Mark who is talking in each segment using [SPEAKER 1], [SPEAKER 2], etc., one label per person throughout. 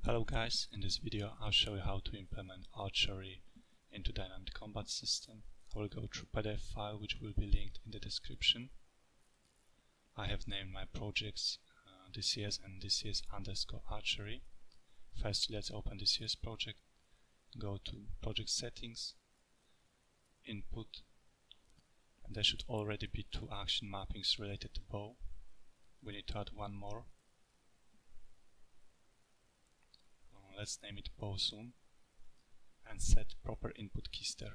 [SPEAKER 1] Hello guys, in this video I'll show you how to implement Archery into Dynamic Combat System. I will go through PDF file which will be linked in the description. I have named my projects DCS and DCS_Archery. First let's open DCS project, go to project settings, input, and there should already be 2 action mappings related to bow. We need to add one more. Let's name it bow zoom and set proper input keister.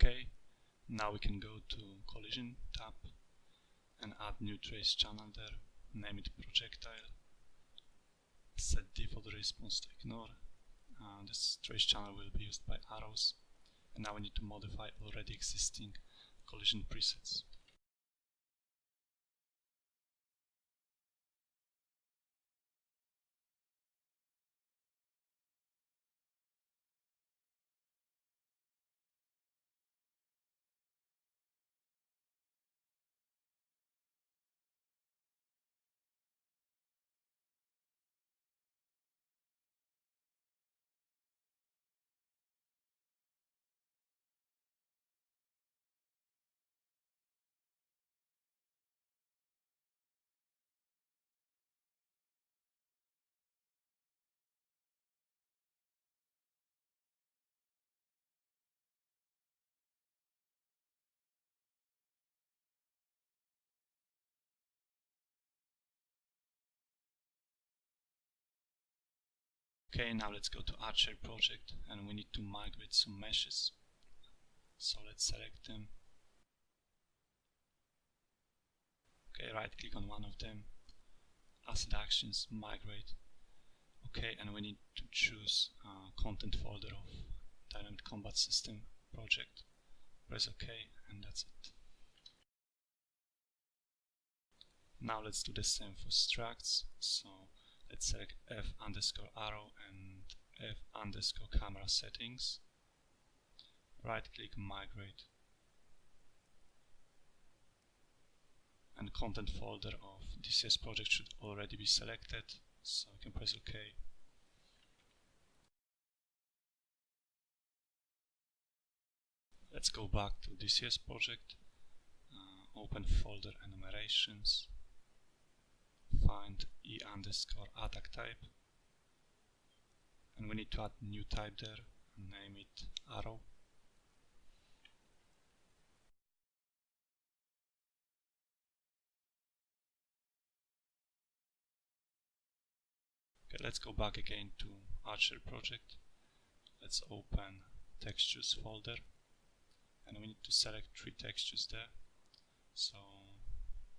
[SPEAKER 1] Okay, now we can go to collision tab and add new trace channel there, name it projectile, set default response to ignore. This trace channel will be used by arrows, and now we need to modify already existing collision presets. Okay, now let's go to Archery project and we need to migrate some meshes. So let's select them. Okay, right click on one of them, Asset Actions, Migrate. Okay, and we need to choose content folder of Dynamic Combat System project. Press OK and that's it. Now let's do the same for structs. So let's select F_arrow and F_camera settings. Right click, migrate. And content folder of DCS project should already be selected, so you can press OK. Let's go back to DCS project, open folder enumerations, find E_attack type, and we need to add new type there and name it arrow. Okay, let's go back again to Archery project. Let's open textures folder and we need to select 3 textures there. So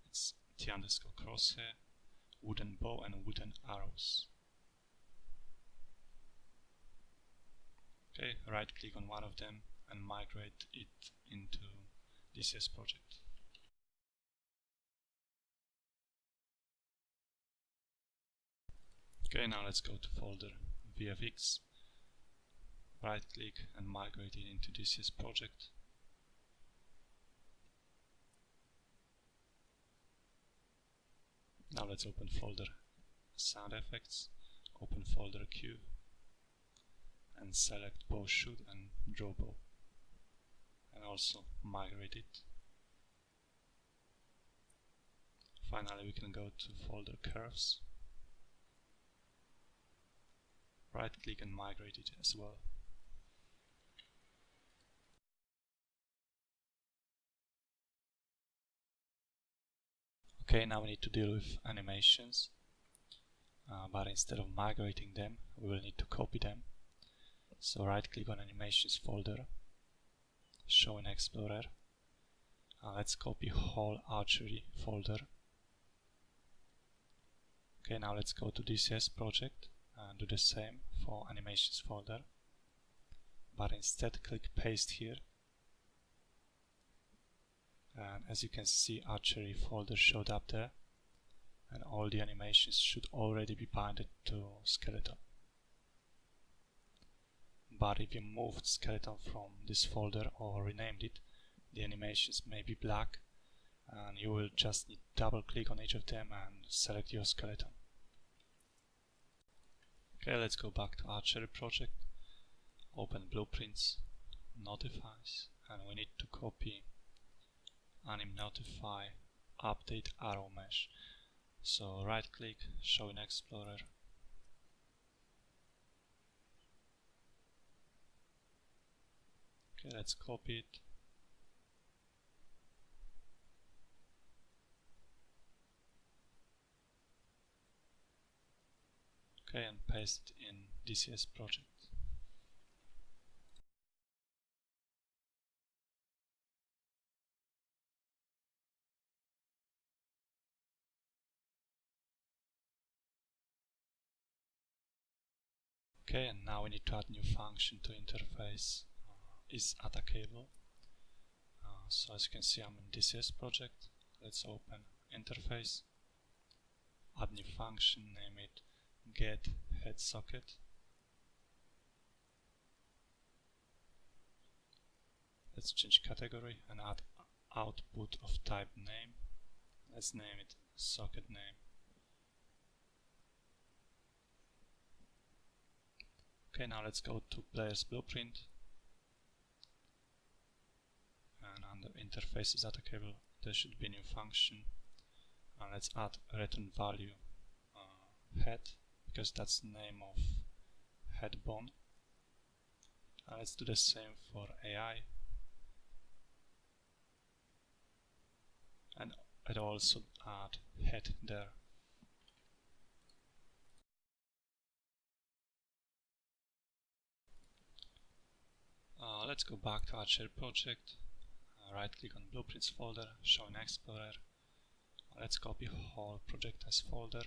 [SPEAKER 1] it's T_crosshair, wooden bow and wooden arrows. Okay, right click on one of them and migrate it into DCS project. Okay, now let's go to folder VFX, right click and migrate it into DCS project. Now let's open folder sound effects, open folder Q and select bow shoot and draw bow and also migrate it. Finally we can go to folder curves, right click and migrate it as well. Okay, now we need to deal with animations, but instead of migrating them, we will need to copy them. So right click on animations folder, show in Explorer. Let's copy whole Archery folder Okay, now let's go to DCS project and do the same for animations folder, but instead click paste here, and as you can see, Archery folder showed up there, and all the animations should already be binded to skeleton. But if you moved skeleton from this folder or renamed it, the animations may be black, and you will just need to double click on each of them and select your skeleton. Okay, let's go back to Archery project, open blueprints, notifies, and we need to copy anim notify update arrow mesh. So right click, show in Explorer, okay, let's copy it, okay, and paste it in DCS project. Okay, and now we need to add new function to interface is attackable. So as you can see, I'm in DCS project. Let's open interface, add new function, name it get head socket. Let's change category and add output of type name. Let's name it socket name. Okay, now let's go to player's blueprint, and under interface is attackable there should be a new function, and let's add return value head, because that's the name of head bone. And let's do the same for AI, and I'd also add head there. Let's go back to Archery project, right click on blueprints folder, show in Explorer, let's copy whole project as folder,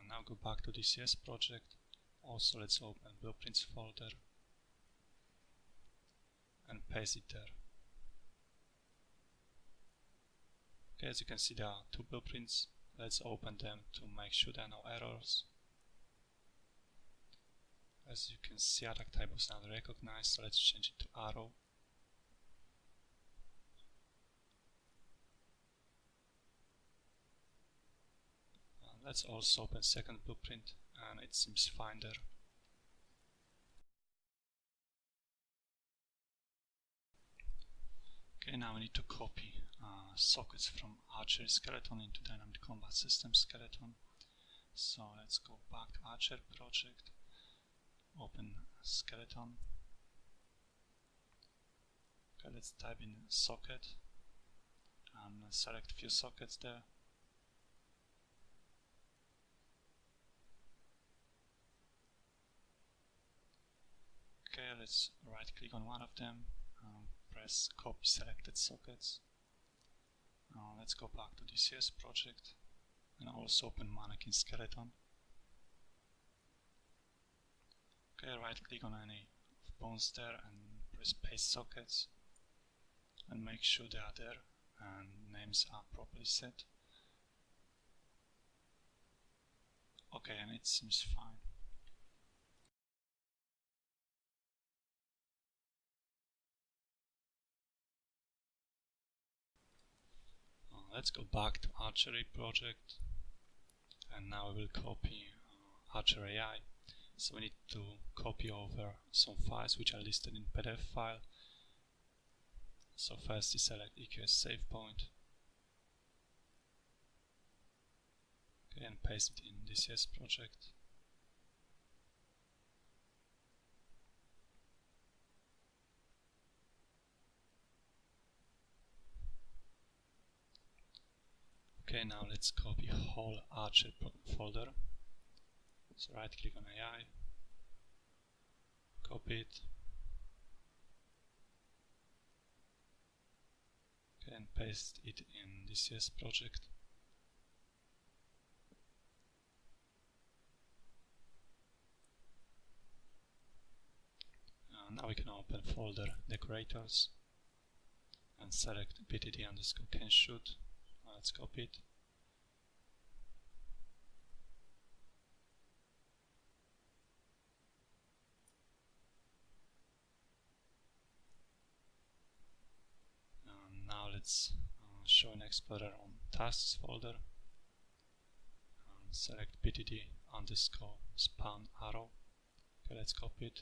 [SPEAKER 1] now go back to DCS project, also let's open blueprints folder and paste it there. Okay, as you can see, there are two blueprints. Let's open them to make sure there are no errors. As you can see, attack type was not recognized, so let's change it to arrow. Let's also open second blueprint, and it seems fine there. Okay, now we need to copy sockets from Archery skeleton into Dynamic Combat System skeleton. So let's go back to Archery project, open skeleton. Okay, let's type in socket and select a few sockets there. Okay, let's right click on one of them, press copy selected sockets. Let's go back to DCS project and also open mannequin skeleton. Okay, right click on any bones there and press paste sockets and make sure they are there and names are properly set. Okay, and it seems fine. Let's go back to Archery project, and now we will copy Archery AI. So we need to copy over some files which are listed in PDF file. So first you select EQS save point, okay, and paste it in DCS project. Okay, now let's copy whole Archery folder. So right click on AI, copy it, okay, and paste it in DCS project. Now we can open folder decorators and select btd_can_shoot. Let's copy it. Now let's show an explorer on tasks folder. Select btd_spawn arrow. Okay, let's copy it.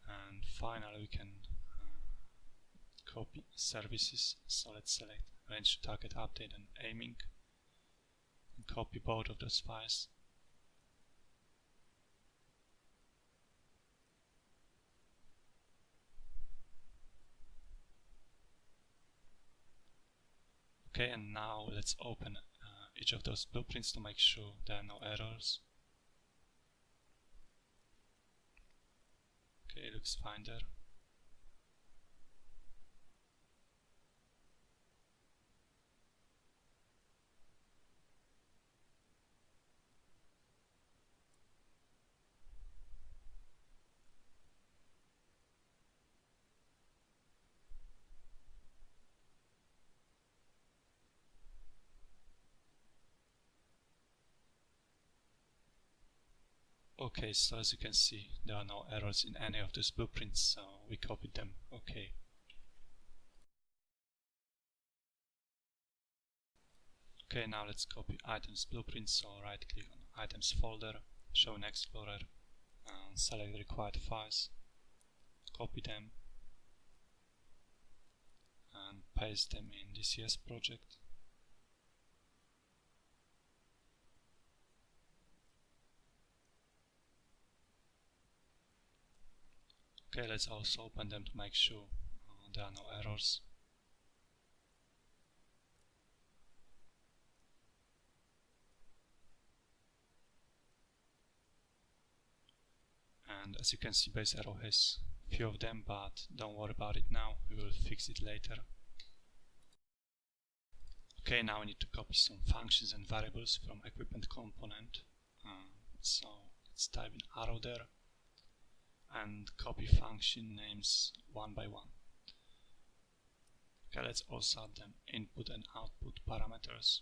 [SPEAKER 1] And finally we can copy services. So let's select range to target update and aiming and copy both of those files. Okay, and now let's open each of those blueprints to make sure there are no errors. Okay, it looks fine there. Okay, so as you can see, there are no errors in any of these blueprints, so we copied them. Okay. Okay, now let's copy items blueprints. So right click on items folder, show in Explorer, and select the required files, copy them, and paste them in DCS project. Okay, let's also open them to make sure there are no errors. And as you can see, base arrow has a few of them, but don't worry about it now, we will fix it later. Okay, now we need to copy some functions and variables from equipment component. So let's type in arrow there and copy function names one by one. Okay, let's also add them input and output parameters.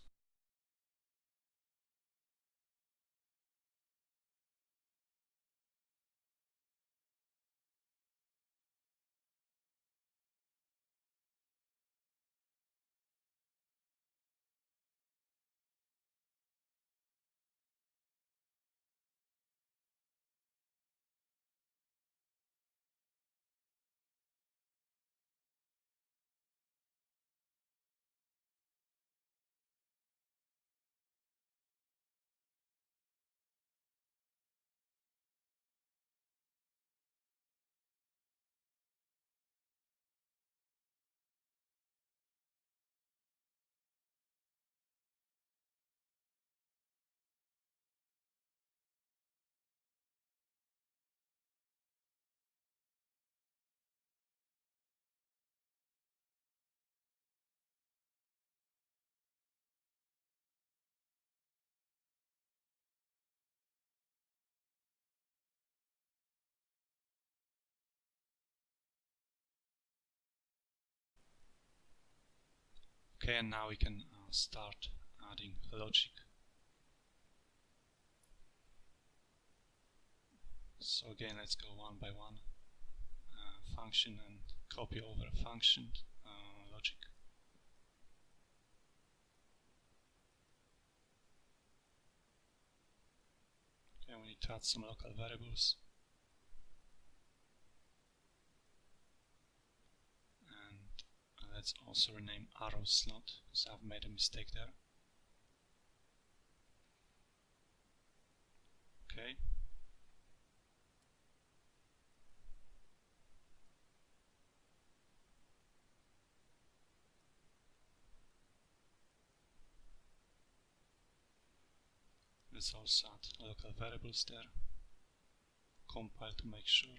[SPEAKER 1] Okay, and now we can start adding logic. So again, let's go one by one. Function and copy over function logic. Okay, we need to add some local variables. And let's also rename arrow slot, because I've made a mistake there. Okay. Let's also add local variables there. Compile to make sure.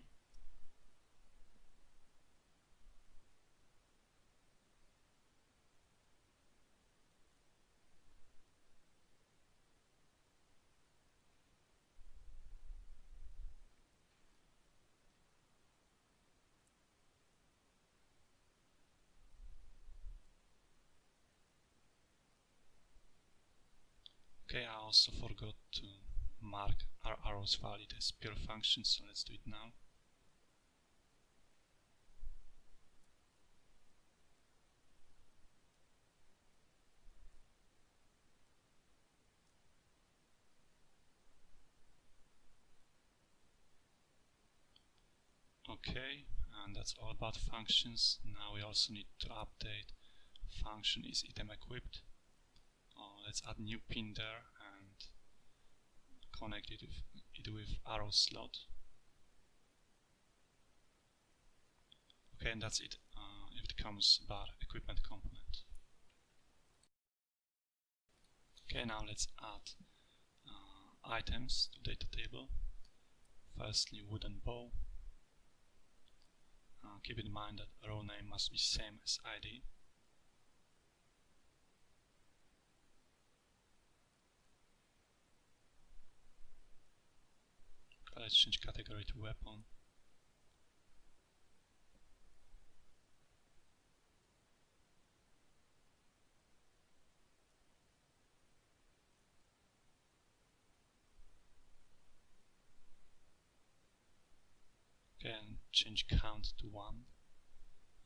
[SPEAKER 1] Okay, I also forgot to mark our arrows valid as pure functions, so let's do it now. Okay, and that's all about functions. Now we also need to update function is item equipped. Let's add new pin there and connect it with arrow slot. Okay, and that's it. It comes bar equipment component. Okay, now let's add items to data table. Firstly, wooden bow. Keep in mind that row name must be same as ID. Okay, let's change category to weapon. Okay, and change count to 1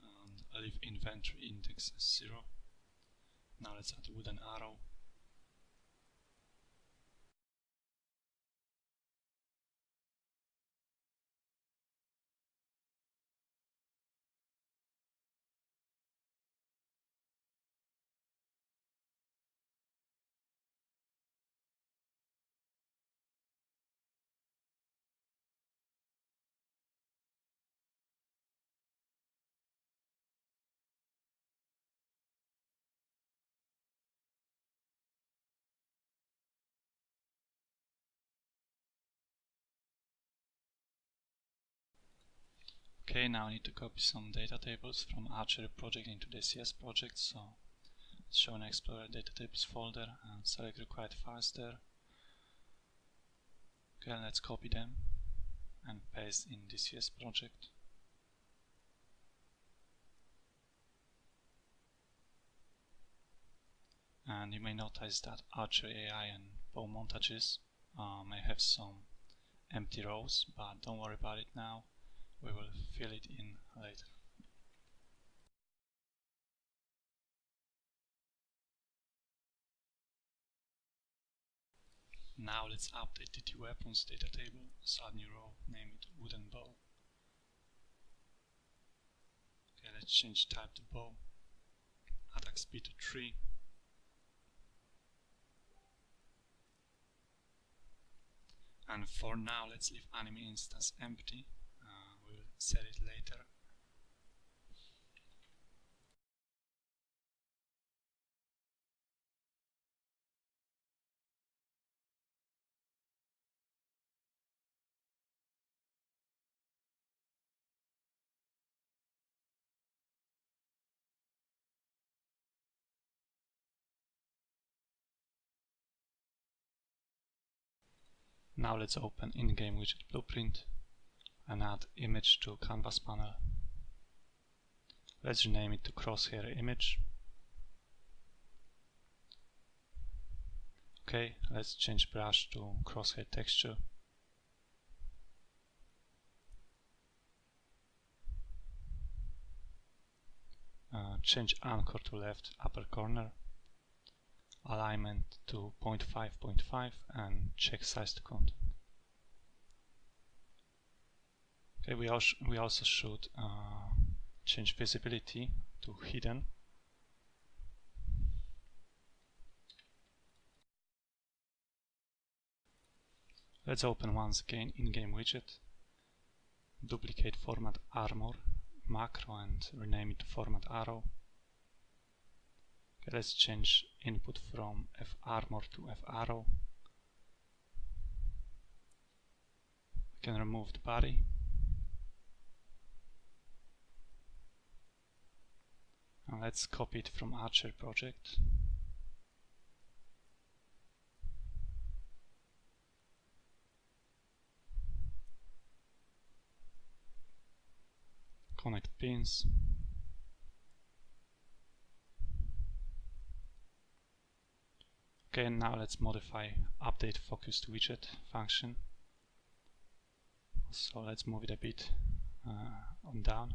[SPEAKER 1] and leave inventory index as 0. Now let's add wooden arrow. Okay, now I need to copy some data tables from Archery project into DCS project, so let's show an Explorer data tables folder and select required files there. Okay, let's copy them and paste in DCS project. And you may notice that Archery AI and bow montages may have some empty rows, but don't worry about it now. We will fill it in later. Now let's update the two weapons data table. So add new row, name it wooden bow. Okay, let's change type to bow. Attack speed to 3. And for now, let's leave enemy instance empty. We'll set it later. Now let's open in-game widget blueprint and add image to canvas panel. Let's rename it to crosshair image. Okay, let's change brush to crosshair texture. Change anchor to left upper corner. Alignment to 0.5.5 and check size to content. Okay, we also should change visibility to hidden. Let's open once again in-game widget, duplicate format armor macro and rename it to format arrow. Okay, let's change input from farmor to farrow. We can remove the body. And let's copy it from Archery project. Connect pins. Okay, and now let's modify update focused widget function. So let's move it a bit on down.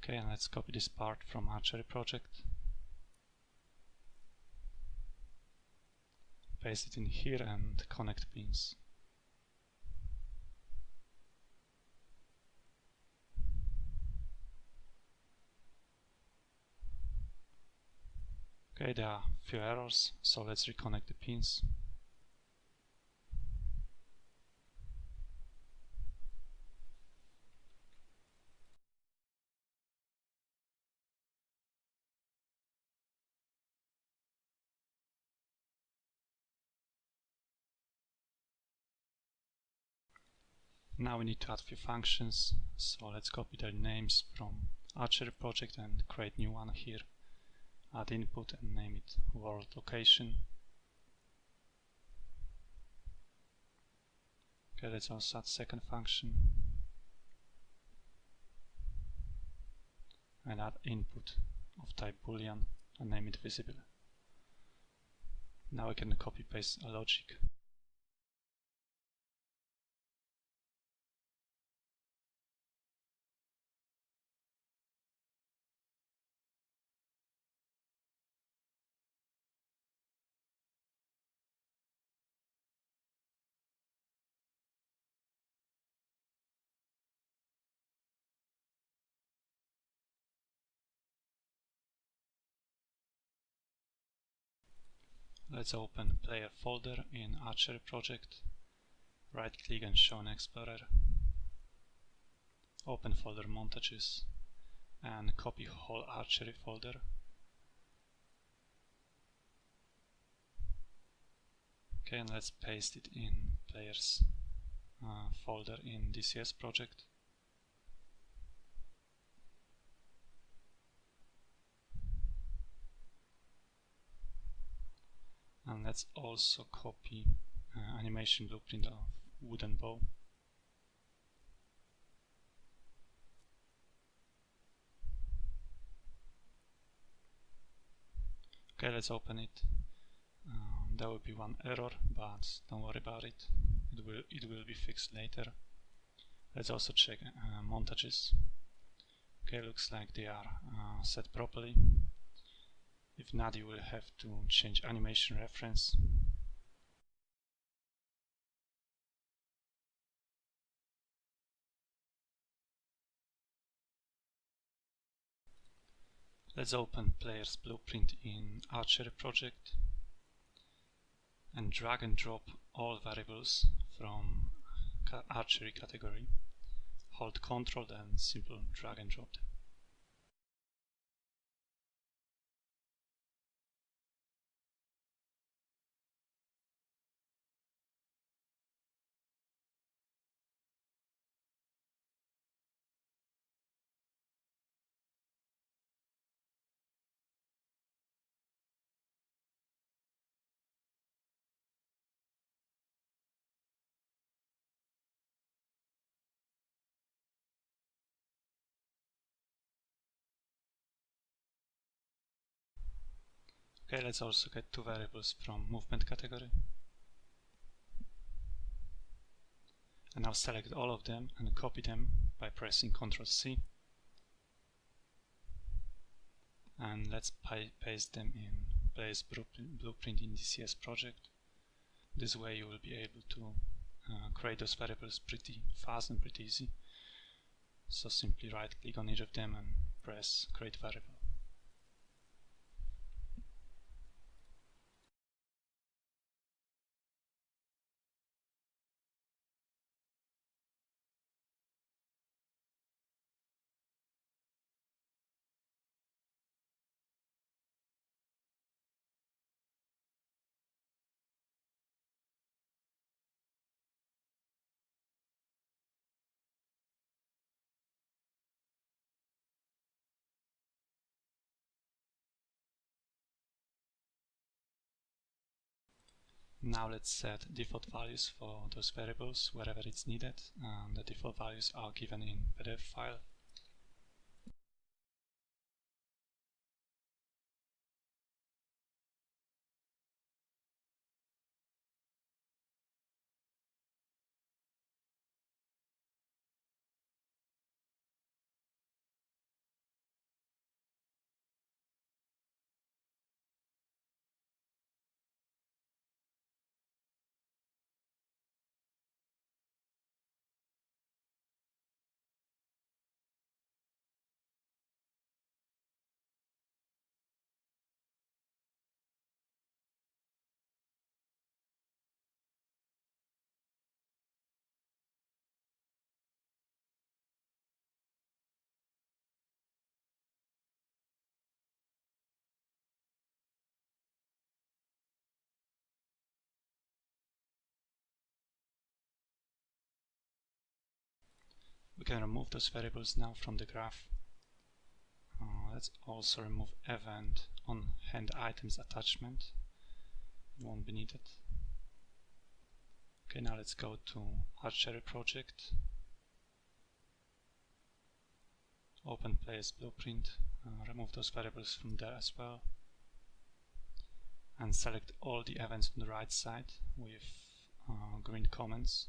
[SPEAKER 1] Okay, and let's copy this part from Archery project. Paste it in here and connect pins. Okay, there are a few errors, so let's reconnect the pins. Now we need to add a few functions, so let's copy their names from Archery project and create new one here. Add input and name it world location. Okay, let's also add second function and add input of type boolean and name it visible. Now we can copy paste a logic. Let's open player folder in Archery project. Right click and show in Explorer. Open folder montages and copy whole Archery folder. Okay, and let's paste it in players folder in DCS project. And let's also copy animation blueprint of wooden bow. Okay, let's open it. There will be one error, but don't worry about it. It will be fixed later. Let's also check montages. Okay, looks like they are set properly. If not, you will have to change animation reference. Let's open player's blueprint in Archery project and drag and drop all variables from Archery category. Hold Ctrl and simply drag and drop them. Okay, let's also get two variables from movement category. And now select all of them and copy them by pressing Ctrl C. And let's paste them in player's blueprint in DCS project. This way you will be able to create those variables pretty fast and pretty easy. So simply right click on each of them and press create variable. Now let's set default values for those variables wherever it's needed. The default values are given in PDF file. We can remove those variables now from the graph. Let's also remove event on hand items attachment. It won't be needed. Okay, now let's go to Archery project. Open player's blueprint. Remove those variables from there as well. And select all the events on the right side with green comments.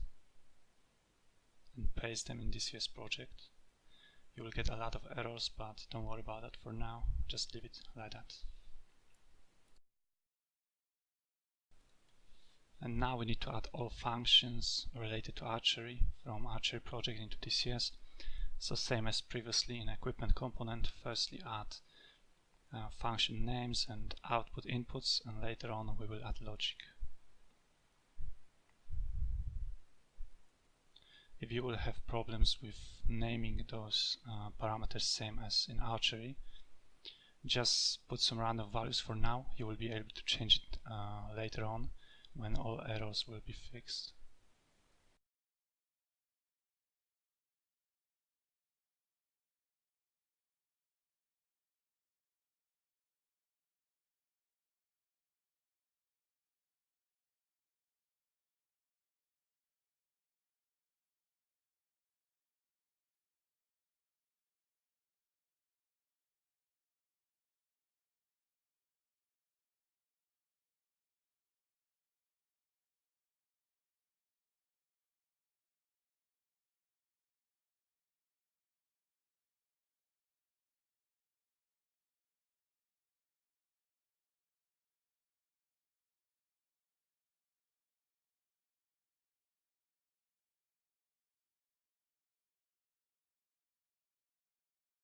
[SPEAKER 1] And paste them in DCS project. You will get a lot of errors, but don't worry about that for now. Just leave it like that. And now we need to add all functions related to Archery from Archery project into DCS. So same as previously in equipment component, firstly add function names and output inputs, and later on we will add logic. If you will have problems with naming those parameters same as in Archery, just put some random values for now. You will be able to change it later on when all errors will be fixed.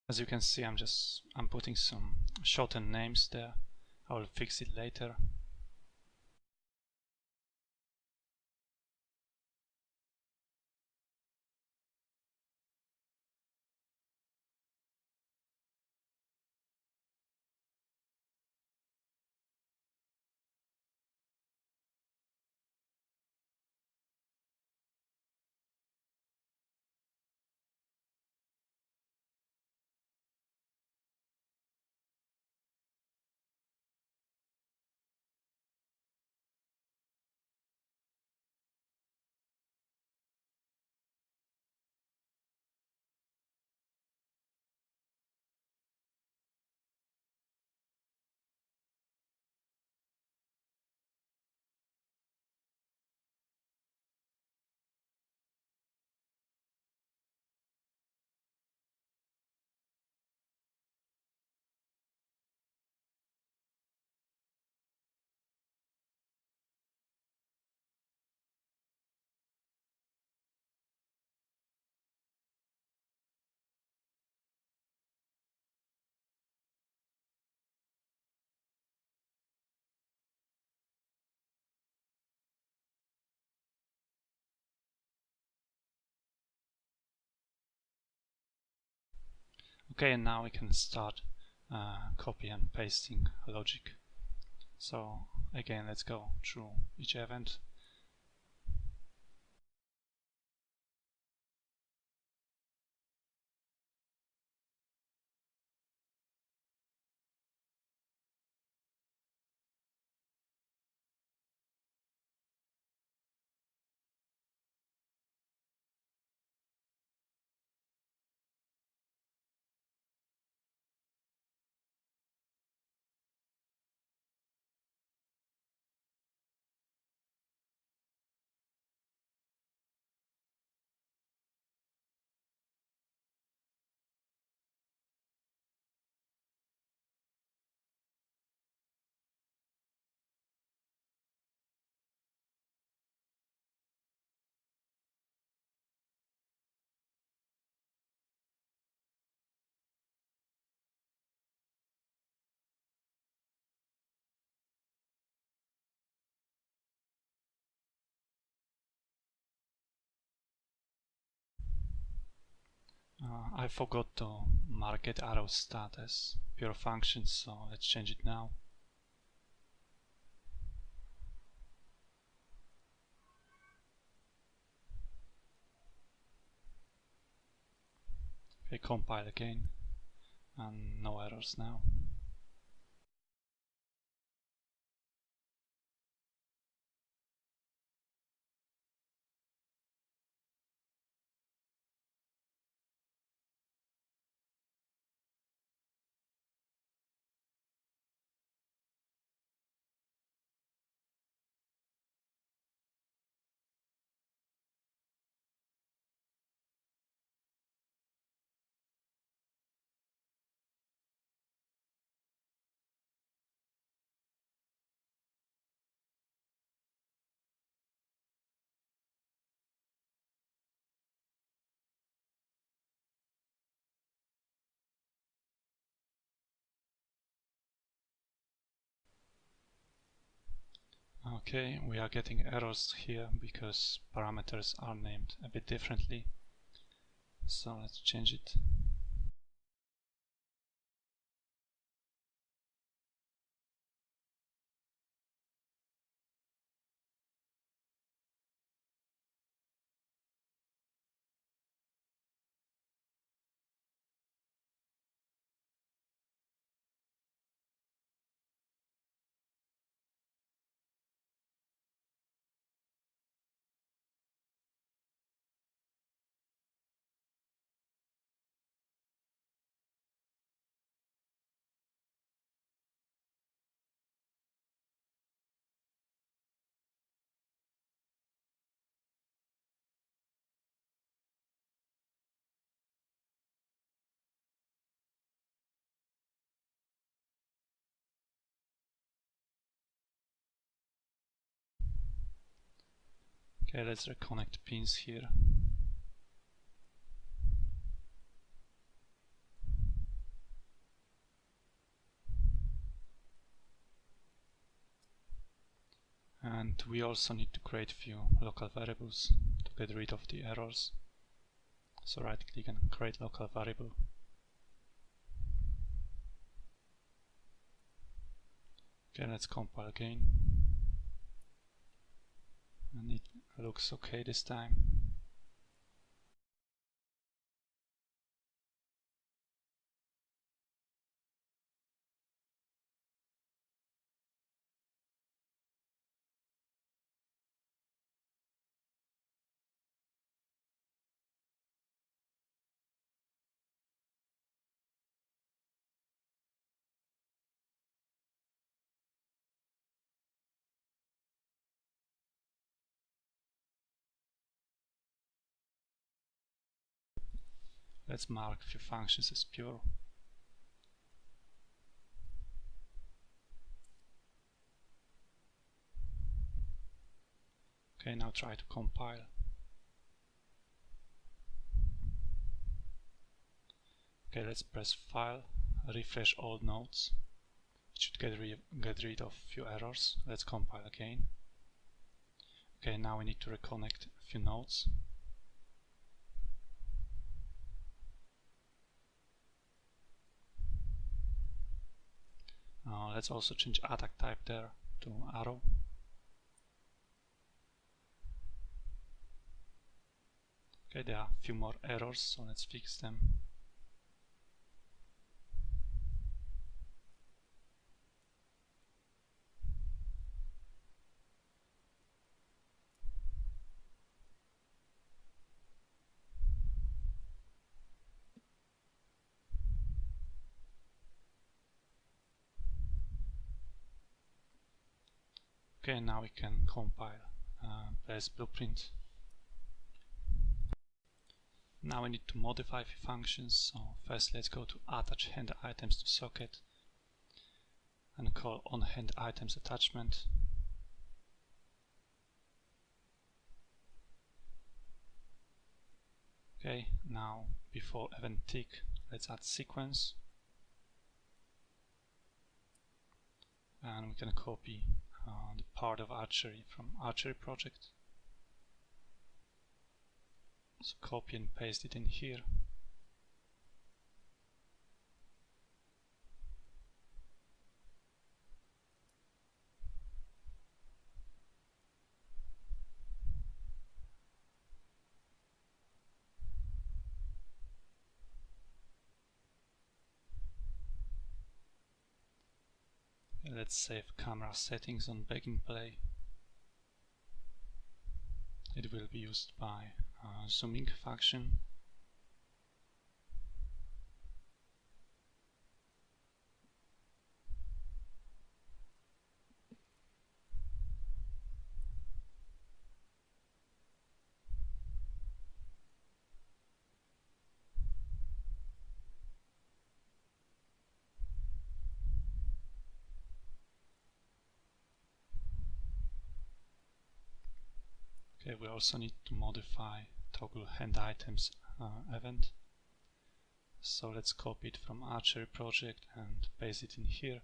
[SPEAKER 1] As you can see, I'm putting some shortened names there. I will fix it later. Okay, and now we can start copy and pasting logic. So again, let's go through each event. I forgot to mark get arrow stat as pure function, so let's change it now. Okay, compile again, and no errors now. Okay, we are getting errors here because parameters are named a bit differently. So let's change it. Okay, let's reconnect pins here. And we also need to create a few local variables to get rid of the errors. So right click and create local variable. Okay, let's compile again. And it looks okay this time. Let's mark a few functions as pure. Okay, now try to compile. Okay, let's press File, refresh all nodes. It should get rid of a few errors. Let's compile again. Okay, now we need to reconnect a few nodes. Let's also change attack type there to arrow. Okay, there are a few more errors, so let's fix them. Okay, now we can compile. Press blueprint. Now we need to modify a few functions. So first let's go to attach hand items to socket and call on hand items attachment. Okay, now before event tick, let's add sequence. And we can copy the part of Archery from Archery project. So copy and paste it in here. Let's save camera settings on begin play. It will be used by zooming function. Okay, we also need to modify toggle hand items event. So let's copy it from Archery project and paste it in here.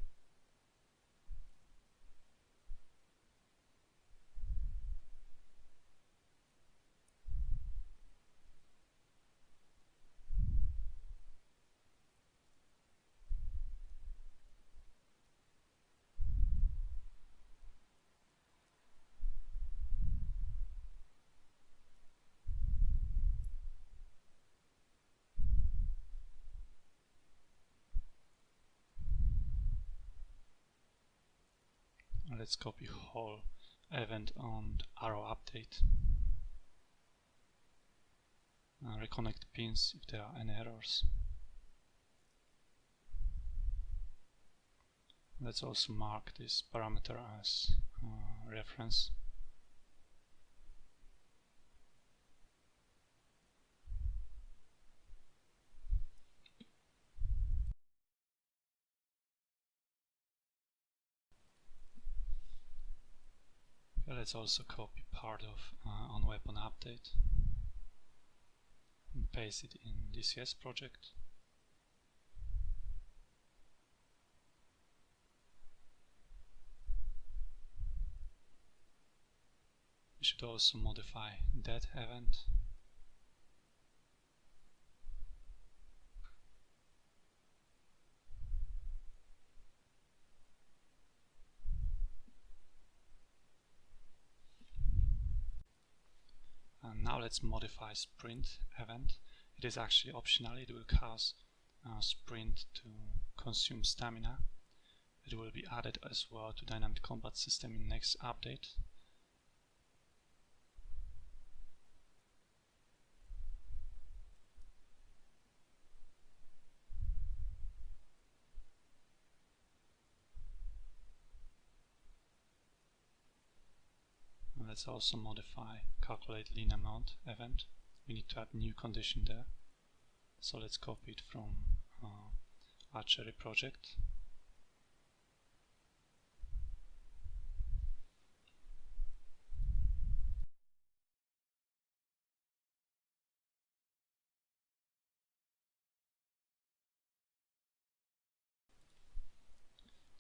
[SPEAKER 1] Let's copy whole event on arrow update. Reconnect pins if there are any errors. Let's also mark this parameter as reference. Let's also copy part of on weapon update and paste it in DCS project. We should also modify that event. And now let's modify sprint event. It is actually optional. It will cause sprint to consume stamina. It will be added as well to dynamic combat system in next update. Let's also modify calculate lean amount event. We need to add new condition there. So let's copy it from Archery project.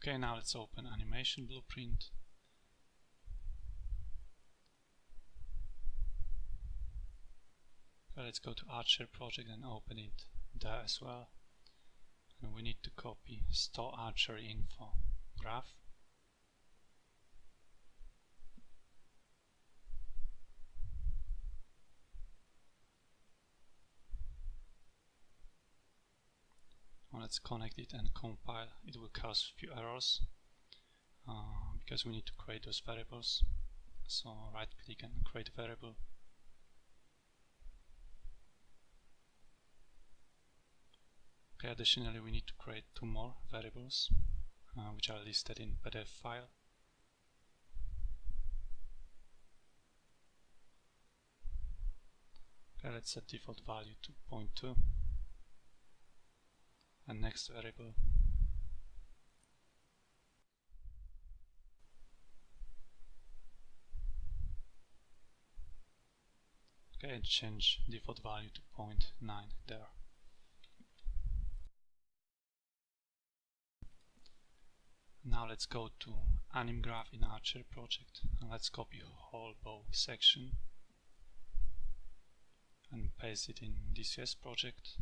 [SPEAKER 1] Okay, now let's open animation blueprint. Let's go to Archery project and open it there as well. And we need to copy store archery info graph. Well, let's connect it and compile. It will cause a few errors because we need to create those variables. So right click and create a variable. Okay, additionally we need to create 2 more variables which are listed in PDF file. Okay, let's set default value to 0.2 and next variable. Okay, and change default value to 0.9 there. Now let's go to anim graph in Archery project and let's copy whole bow section and paste it in DCS project.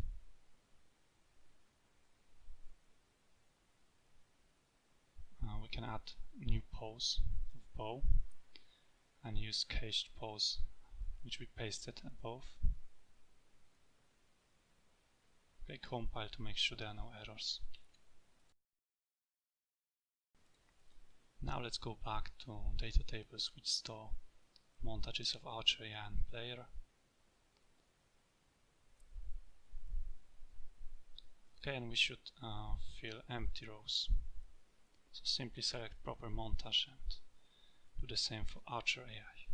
[SPEAKER 1] We can add new pose of bow and use caged pose which we pasted above. Okay, compile to make sure there are no errors. Now let's go back to data tables which store montages of archery and player. Okay, and we should fill empty rows. So simply select proper montage and do the same for Archer AI.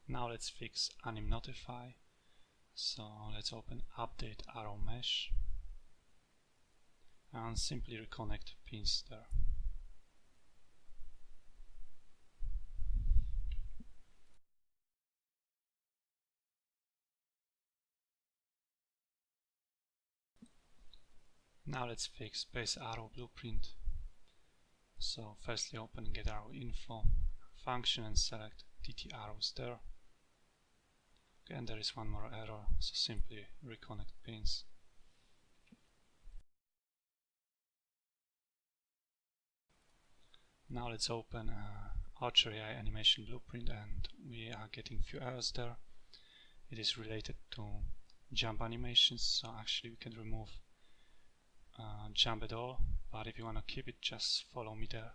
[SPEAKER 1] Now let's fix anim notify. So let's open update arrow mesh and simply reconnect pins there. Now let's fix base arrow blueprint. So firstly open get arrow info function and select DT arrows there. Okay, and there is one more error, so simply reconnect pins. Now let's open Archery AI animation blueprint, and we are getting few errors there. It is related to jump animations, so actually we can remove jump at all, but if you want to keep it, just follow me there.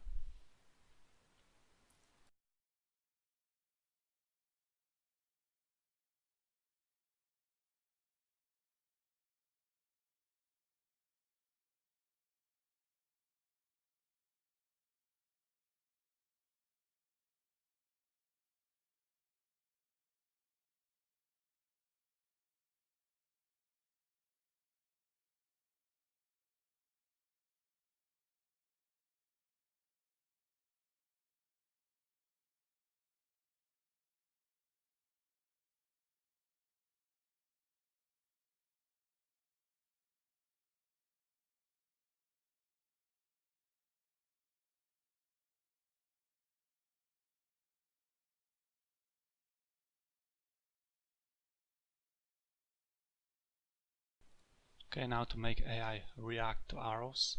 [SPEAKER 1] Okay, now to make AI react to arrows,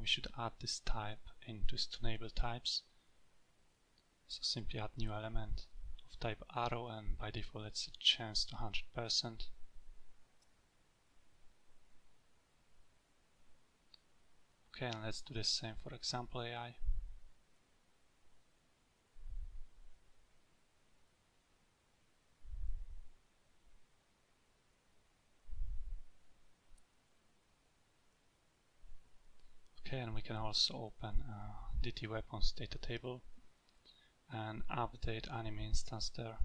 [SPEAKER 1] we should add this type into enable types. So simply add new element of type arrow, and by default let's set chance to 100%. Okay, and let's do the same for example AI. Okay, and we can also open DT weapons data table and update anime instance there.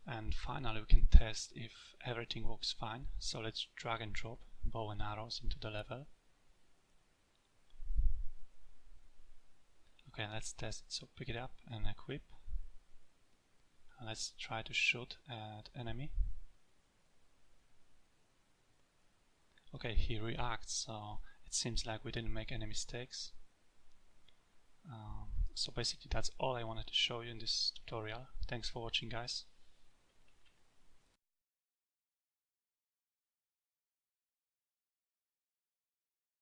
[SPEAKER 1] And finally we can test if everything works fine. So let's drag and drop bow and arrows into the level. Okay, let's test it. So pick it up and equip. And let's try to shoot at enemy. Okay, he reacts, so it seems like we didn't make any mistakes. So basically that's all I wanted to show you in this tutorial. Thanks for watching, guys.